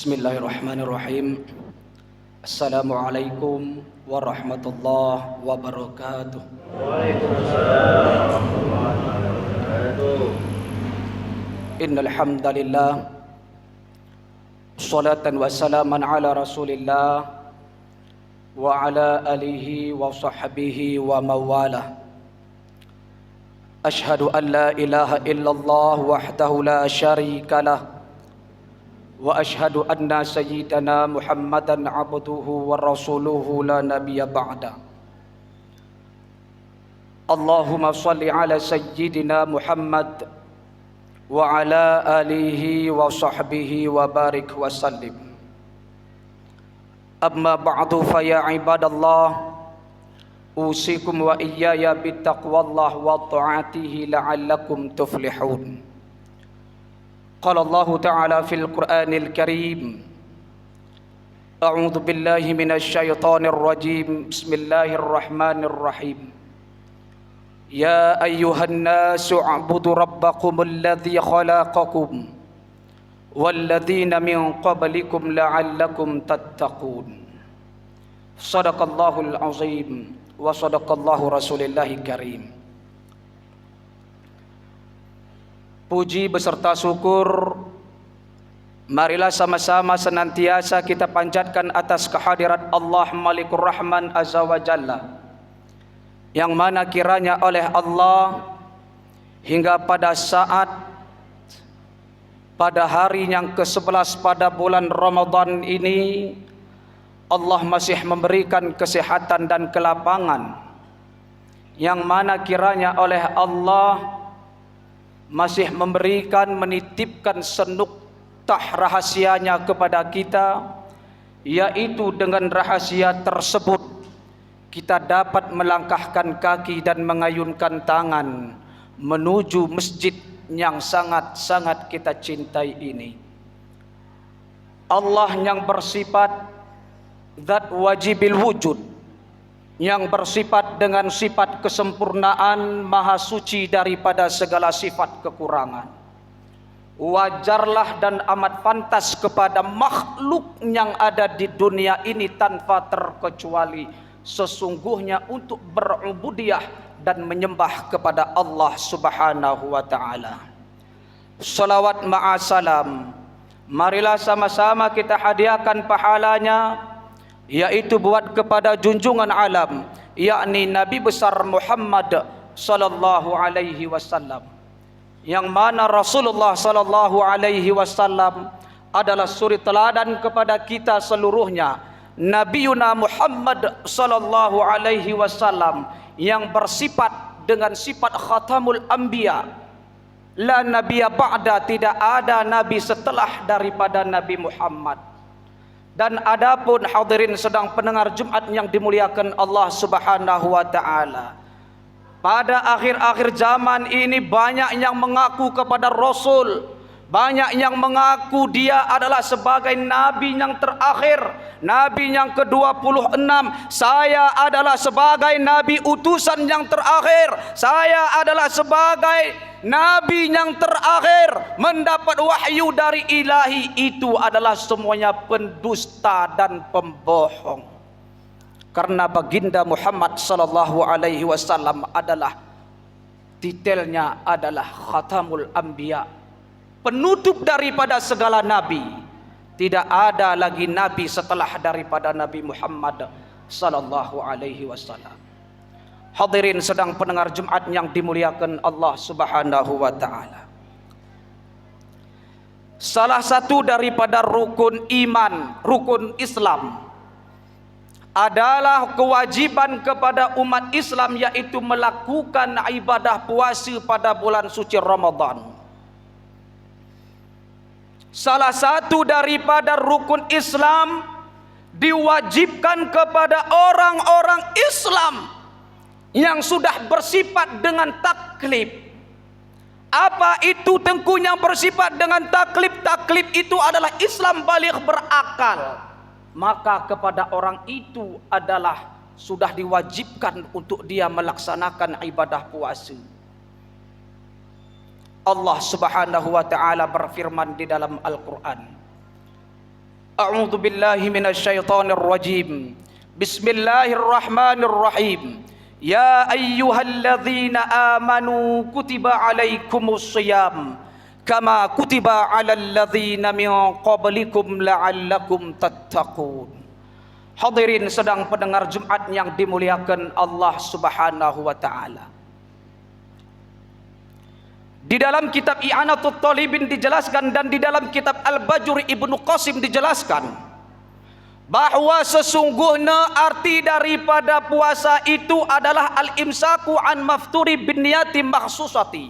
Bismillahirrahmanirrahim. Assalamualaikum warahmatullahi wabarakatuh. Waalaikumsalam warahmatullahi wabarakatuh. Innal hamdalillah shalatan wa salaman ala Rasulillah wa ala alihi wa sahbihi wa mawalah. Ashhadu an la ilaha illallah wahdahu la syarikalah wa ashhadu anna sayyidana Muhammadan abduhu wa rasuluhu la nabiyya ba'da. Allahumma salli ala sayyidina Muhammad wa ala alihi wa sahbihi wa barik wa sallim. Amma ba'du fa ya ibadallah, usikum wa iyaya bittaqwallah wa ta'atihi la'allakum tuflihun. قال الله تعالى في القرآن الكريم أعوذ بالله من الشيطان الرجيم بسم الله الرحمن الرحيم يا أيها الناس اعبدوا ربكم الذي خلقكم والذين من قبلكم لعلكم تتقون صدق الله العظيم وصدق الله رسول الله الكريم. Puji beserta syukur marilah sama-sama senantiasa kita panjatkan atas kehadirat Allah Malikur Rahman Azza wa Jalla, yang mana kiranya oleh Allah hingga pada hari yang ke-11 pada bulan Ramadan ini Allah masih memberikan kesehatan dan kelapangan, yang mana kiranya oleh Allah masih menitipkan senuktah rahasianya kepada kita, yaitu dengan rahasia tersebut kita dapat melangkahkan kaki dan mengayunkan tangan menuju masjid yang sangat-sangat kita cintai ini. Allah yang bersifat zat wajibil wujud, yang bersifat dengan sifat kesempurnaan, maha suci daripada segala sifat kekurangan. Wajarlah dan amat pantas kepada makhluk yang ada di dunia ini tanpa terkecuali sesungguhnya untuk berubudiyah dan menyembah kepada Allah Subhanahu wa taala. Salawat ma'asalam, marilah sama-sama kita hadiahkan pahalanya, yaitu buat kepada junjungan alam, yakni Nabi besar Muhammad sallallahu alaihi wasallam, yang mana Rasulullah sallallahu alaihi wasallam adalah suri teladan kepada kita seluruhnya. Nabiuna Muhammad sallallahu alaihi wasallam yang bersifat dengan sifat khatamul anbiya, la nabiyya ba'da, tidak ada nabi setelah daripada Nabi Muhammad. Dan adapun hadirin sedang pendengar Jumat yang dimuliakan Allah Subhanahu wa taala, pada akhir-akhir zaman ini banyak yang mengaku kepada Rasul, banyak yang mengaku dia adalah sebagai nabi yang terakhir, nabi yang ke-26. Saya adalah sebagai nabi utusan yang terakhir, saya adalah sebagai nabi yang terakhir mendapat wahyu dari ilahi. Itu adalah semuanya pendusta dan pembohong, karena baginda Muhammad sallallahu alaihi wasallam adalah titelnya adalah khatamul anbiya, penutup daripada segala nabi. Tidak ada lagi nabi setelah daripada Nabi Muhammad sallallahu alaihi wasallam. Hadirin sedang pendengar Jumat yang dimuliakan Allah Subhanahu wa taala, salah satu daripada rukun iman, rukun Islam adalah kewajiban kepada umat Islam, yaitu melakukan ibadah puasa pada bulan suci Ramadan. Salah satu daripada rukun Islam diwajibkan kepada orang-orang Islam yang sudah bersifat dengan taklif. Apa itu tengku yang bersifat dengan taklif? Taklif itu adalah Islam baligh berakal. Maka kepada orang itu adalah sudah diwajibkan untuk dia melaksanakan ibadah puasa. Allah Subhanahu wa taala berfirman di dalam Al-Qur'an, A'udzu billahi minasyaitonir rajim. Bismillahirrahmanirrahim. Ya ayyuhalladzina amanu kutiba alaikumus shiyam kama kutiba alal ladzina min qablikum la'allakum tattaqun. Hadirin sedang pendengar Jumat yang dimuliakan Allah Subhanahu wa taala. Di dalam kitab I'anatul Talibin dijelaskan dan di dalam kitab Al-Bajuri Ibnu Qasim dijelaskan bahwa sesungguhnya arti daripada puasa itu adalah al-imsaku an mafturi bin niyati makhsusati.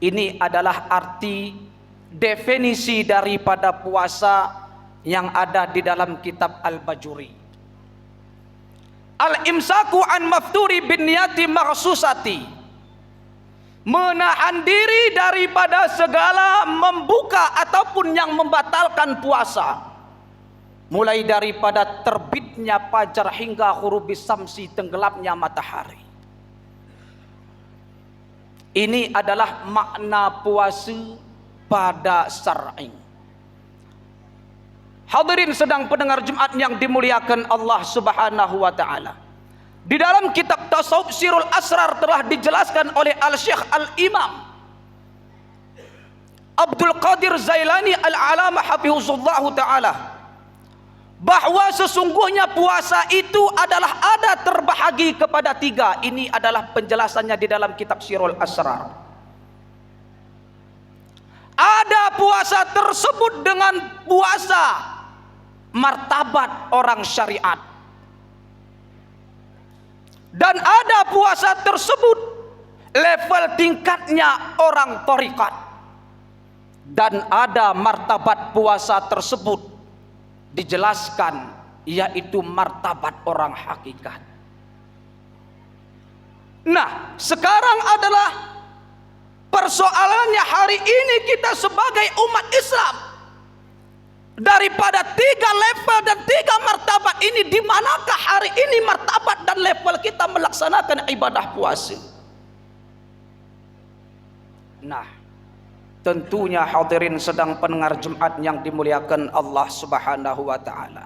Ini adalah arti definisi daripada puasa yang ada di dalam kitab Al-Bajuri. Al-imsaku an mafturi bin niyati makhsusati, menahan diri daripada segala membuka ataupun yang membatalkan puasa, mulai daripada terbitnya fajar hingga ghurubi samsi, tenggelamnya matahari. Ini adalah makna puasa pada syar'i. Hadirin sedang pendengar Jumat yang dimuliakan Allah Subhanahu wa taala. Di dalam kitab Tasawuf Sirul Asrar telah dijelaskan oleh Al-Syekh Al-Imam Abdul Qadir Zailani Al-Alamah hafizahullah taala, bahwa sesungguhnya puasa itu adalah ada terbahagi kepada tiga. Ini adalah penjelasannya di dalam kitab Sirul Asrar. Ada puasa tersebut dengan puasa martabat orang syariat, dan ada puasa tersebut level tingkatnya orang thariqat, dan ada martabat puasa tersebut dijelaskan yaitu martabat orang hakikat. Nah, sekarang adalah persoalannya hari ini kita sebagai umat Islam, daripada tiga level dan tiga martabat ini, di manakah hari ini martabat dan level kita melaksanakan ibadah puasa? Nah, tentunya hadirin sedang pendengar Jumat yang dimuliakan Allah Subhanahu wa taala,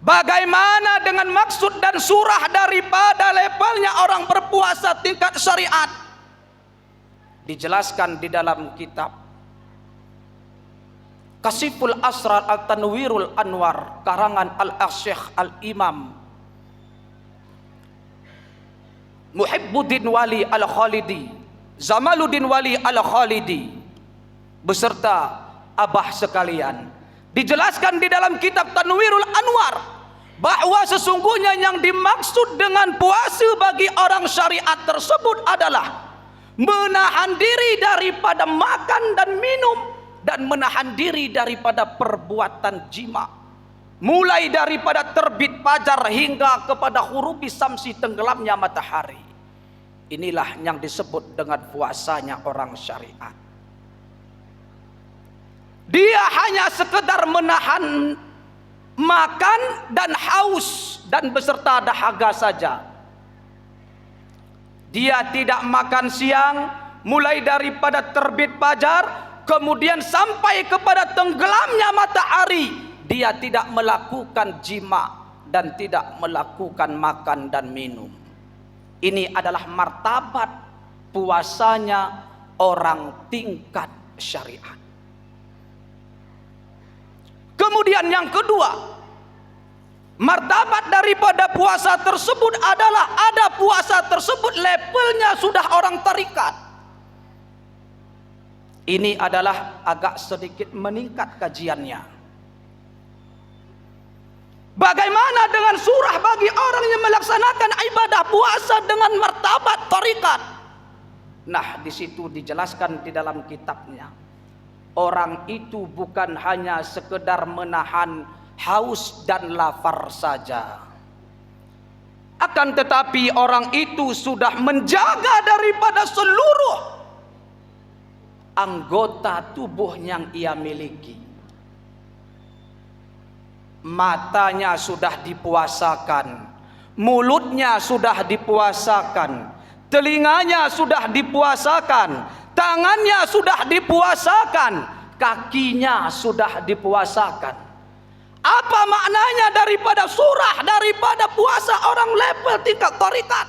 bagaimana dengan maksud dan surah daripada levelnya orang berpuasa tingkat syariat? Dijelaskan di dalam kitab Kasiful Asrar Al-Tanwirul Anwar karangan Al-Syekh Al-Imam Muhibbuddin Wali Al-Khalidi, Zamaluddin Wali Al-Khalidi beserta abah sekalian. Dijelaskan di dalam kitab Tanwirul Anwar bahwa sesungguhnya yang dimaksud dengan puasa bagi orang syariat tersebut adalah menahan diri daripada makan dan minum, dan menahan diri daripada perbuatan jima, mulai daripada terbit fajar hingga kepada ghurubi samsi, tenggelamnya matahari. Inilah yang disebut dengan puasanya orang syariat. Dia hanya sekedar menahan makan dan haus dan beserta dahaga saja. Dia tidak makan siang mulai daripada terbit fajar kemudian sampai kepada tenggelamnya matahari. Dia tidak melakukan jima dan tidak melakukan makan dan minum. Ini adalah martabat puasanya orang tingkat syariat. Kemudian yang kedua, martabat daripada puasa tersebut adalah ada puasa tersebut levelnya sudah orang tarikat. Ini adalah agak sedikit meningkat kajiannya. Bagaimana dengan surah bagi orang yang melaksanakan ibadah puasa dengan martabat tarikat? Nah, di situ dijelaskan di dalam kitabnya, orang itu bukan hanya sekedar menahan haus dan lapar saja, akan tetapi orang itu sudah menjaga daripada seluruh anggota tubuh yang ia miliki. Matanya sudah dipuasakan, mulutnya sudah dipuasakan, telinganya sudah dipuasakan, tangannya sudah dipuasakan, kakinya sudah dipuasakan. Apa maknanya daripada surah, daripada puasa orang level tingkat tarekat?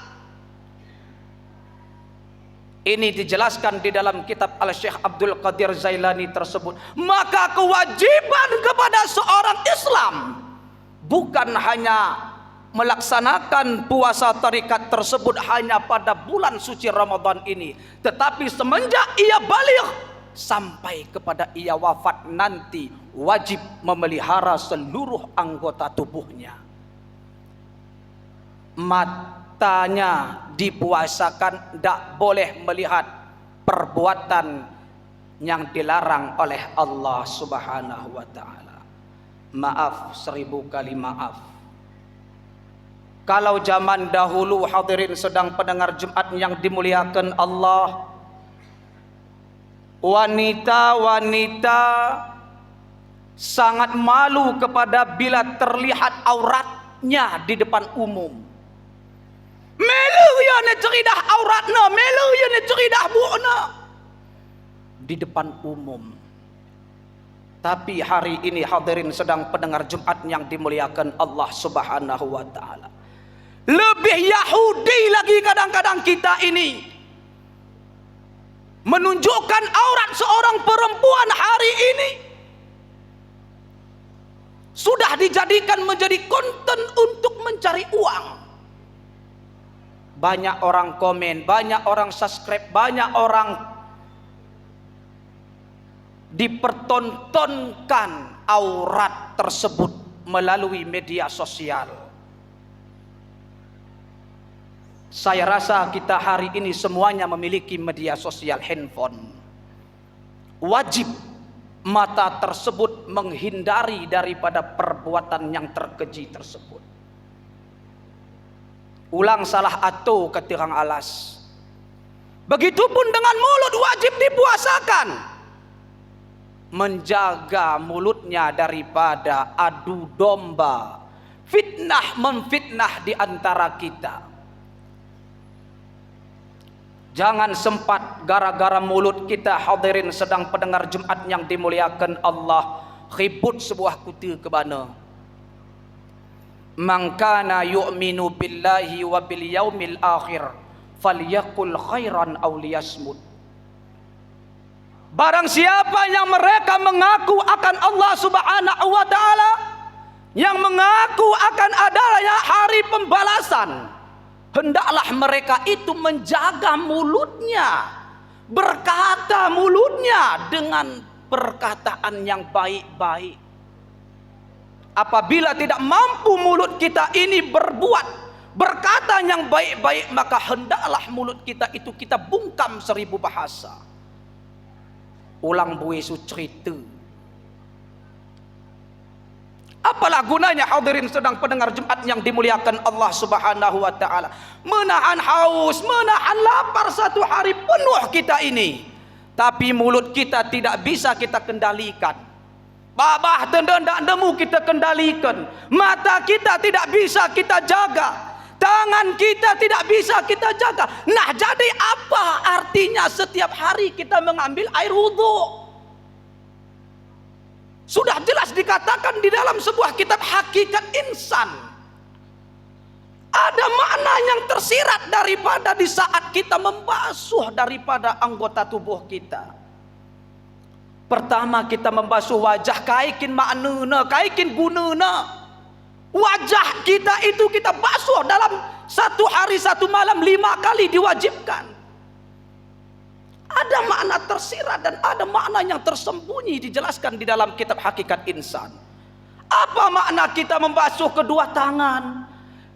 Ini dijelaskan di dalam kitab Al-Syekh Abdul Qadir Zailani tersebut. Maka kewajiban kepada seorang Islam bukan hanya melaksanakan puasa tarekat tersebut hanya pada bulan suci Ramadan ini, tetapi semenjak ia baligh sampai kepada ia wafat nanti wajib memelihara seluruh anggota tubuhnya. Matanya dipuasakan, tidak boleh melihat perbuatan yang dilarang oleh Allah Subhanahu wa taala. Maaf, 1000 kali maaf. Kalau zaman dahulu, hadirin sedang pendengar Jumat yang dimuliakan Allah, wanita-wanita sangat malu kepada bila terlihat auratnya di depan umum. Melu ya ne ceridah auratna, melu ya ne ceridah bu'na di depan umum. Tapi hari ini hadirin sedang pendengar Jumat yang dimuliakan Allah Subhanahu wa taala, lebih Yahudi lagi kadang-kadang kita ini menunjukkan aurat seorang perempuan hari ini sudah dijadikan menjadi konten untuk mencari uang. Banyak orang komen, banyak orang subscribe, banyak orang dipertontonkan aurat tersebut melalui media sosial. Saya rasa kita hari ini semuanya memiliki media sosial handphone. Wajib mata tersebut menghindari daripada perbuatan yang terkeji tersebut. Ulang salah atau ketirang alas. Begitupun dengan mulut wajib dipuasakan. Menjaga mulutnya daripada adu domba, fitnah memfitnah di antara kita. Jangan sempat gara-gara mulut kita, hadirin sedang pendengar Jumat yang dimuliakan Allah, ribut sebuah kutu ke mana. Man kana yu'minu billahi wa bil yaumil akhir falyaqul khairan aw liyasmut. Barang siapa yang mereka mengaku akan Allah Subhanahu wa taala, yang mengaku akan adanya hari pembalasan, hendaklah mereka itu menjaga mulutnya, berkata mulutnya dengan perkataan yang baik-baik. Apabila tidak mampu mulut kita ini berkata yang baik-baik, maka hendaklah mulut kita itu kita bungkam 1000 bahasa. Ulang buih su cerita. Apalah gunanya hadirin sedang pendengar Jumat yang dimuliakan Allah Subhanahu wa taala, menahan haus, menahan lapar satu hari penuh kita ini, tapi mulut kita tidak bisa kita kendalikan. Babah tendendak nemu kita kendalikan. Mata kita tidak bisa kita jaga. Tangan kita tidak bisa kita jaga. Nah, jadi apa artinya setiap hari kita mengambil air wudhu? Sudah jelas dikatakan di dalam sebuah kitab Hakikat Insan. Ada makna yang tersirat daripada di saat kita membasuh daripada anggota tubuh kita. Pertama kita membasuh wajah, kaikin maknuna, kaikin gunana. Wajah kita itu kita basuh dalam satu hari satu malam 5 kali diwajibkan. Ada makna tersirat dan ada makna yang tersembunyi dijelaskan di dalam kitab Hakikat Insan. Apa makna kita membasuh kedua tangan?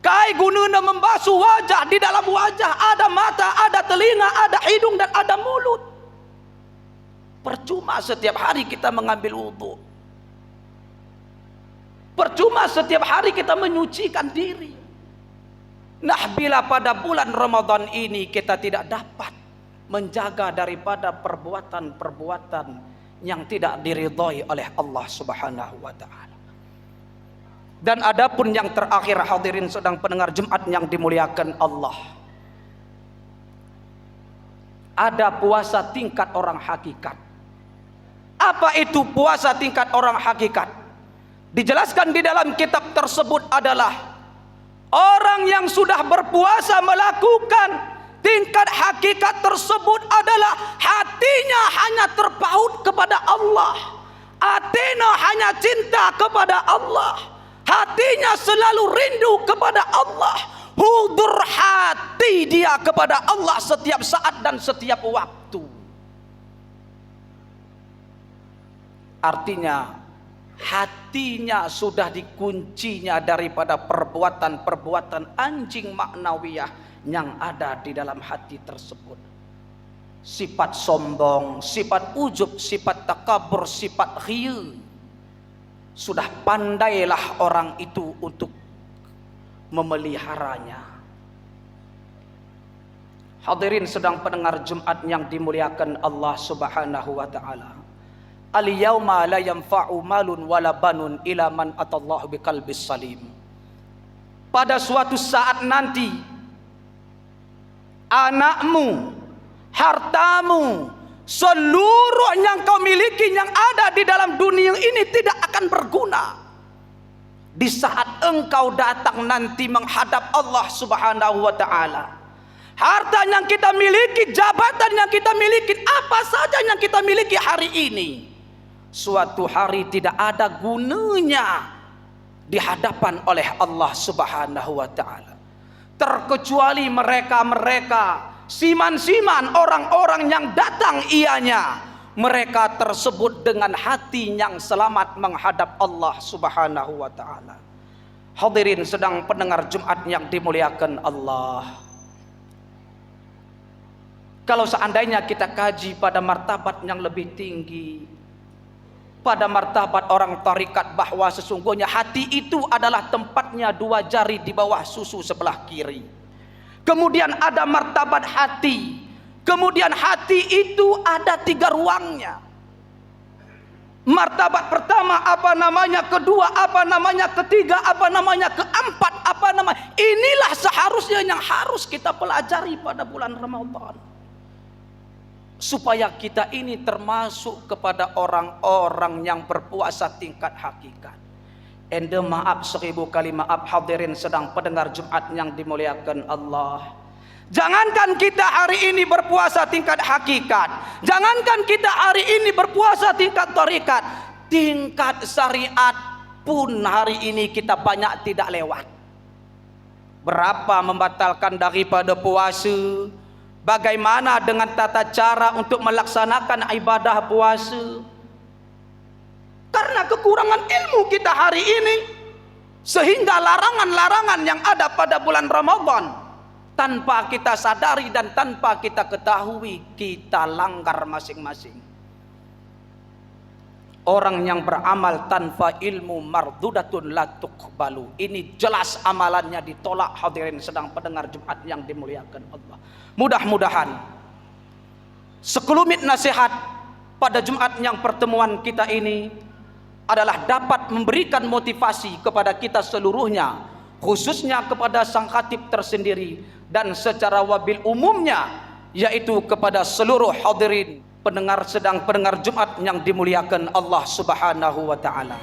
Kai gunana membasuh wajah, di dalam wajah ada mata, ada telinga, ada hidung dan ada mulut. Percuma setiap hari kita mengambil wudhu. Percuma setiap hari kita menyucikan diri. Nah, bila pada bulan Ramadan ini kita tidak dapat menjaga daripada perbuatan-perbuatan yang tidak diridhai oleh Allah Subhanahu wa taala. Dan adapun yang terakhir hadirin sedang pendengar Jumat yang dimuliakan Allah, ada puasa tingkat orang hakikat. Apa itu puasa tingkat orang hakikat? Dijelaskan di dalam kitab tersebut adalah orang yang sudah berpuasa melakukan tingkat hakikat tersebut adalah hatinya hanya terpaut kepada Allah. Hatinya hanya cinta kepada Allah. Hatinya selalu rindu kepada Allah. Hudur hati dia kepada Allah setiap saat dan setiap waktu. Artinya hatinya sudah dikuncinya daripada perbuatan-perbuatan anjing maknawiyah yang ada di dalam hati tersebut. Sifat sombong, sifat ujub, sifat takabur, sifat riya. Sudah pandailah orang itu untuk memeliharanya. Hadirin sedang pendengar Jumat yang dimuliakan Allah Subhanahu wa taala. Al-yauma la yanfa'u malun wala banun ila man atallahu biqalbis salim. Pada suatu saat nanti anakmu, hartamu, seluruh yang kau miliki yang ada di dalam dunia ini tidak akan berguna di saat engkau datang nanti menghadap Allah Subhanahu wa taala. Harta yang kita miliki, jabatan yang kita miliki, apa saja yang kita miliki hari ini, suatu hari tidak ada gunanya di hadapan oleh Allah Subhanahu wa taala. Terkecuali mereka-mereka siman-siman, orang-orang yang datang ianya, mereka tersebut dengan hati yang selamat menghadap Allah Subhanahu wa taala. Hadirin sedang pendengar Jumat yang dimuliakan Allah. Kalau seandainya kita kaji pada martabat yang lebih tinggi, pada martabat orang tarikat, bahwa sesungguhnya hati itu adalah tempatnya 2 jari di bawah susu sebelah kiri. Kemudian ada martabat hati. Kemudian hati itu ada 3 ruangnya. Martabat pertama apa namanya, kedua apa namanya, ketiga apa namanya, keempat apa namanya. Inilah seharusnya yang harus kita pelajari pada bulan Ramadan, supaya kita ini termasuk kepada orang-orang yang berpuasa tingkat hakikat. Ende maaf 1000 kali maaf hadirin sedang pendengar Jumat yang dimuliakan Allah. Jangankan kita hari ini berpuasa tingkat hakikat, jangankan kita hari ini berpuasa tingkat tarikat, tingkat syariat pun hari ini kita banyak tidak lewat. Berapa membatalkan daripada puasa? Bagaimana dengan tata cara untuk melaksanakan ibadah puasa? Karena kekurangan ilmu kita hari ini, sehingga larangan-larangan yang ada pada bulan Ramadan, tanpa kita sadari dan tanpa kita ketahui, kita langgar masing-masing. Orang yang beramal tanpa ilmu mardudatun la tuqbalu. Ini jelas amalannya ditolak. Hadirin sedang pendengar Jumat yang dimuliakan Allah. Mudah-mudahan sekelumit nasihat pada Jumat yang pertemuan kita ini adalah dapat memberikan motivasi kepada kita seluruhnya, khususnya kepada sang khatib tersendiri dan secara wabil umumnya, yaitu kepada seluruh hadirin pendengar sedang pendengar Jumat yang dimuliakan Allah Subhanahu wa taala.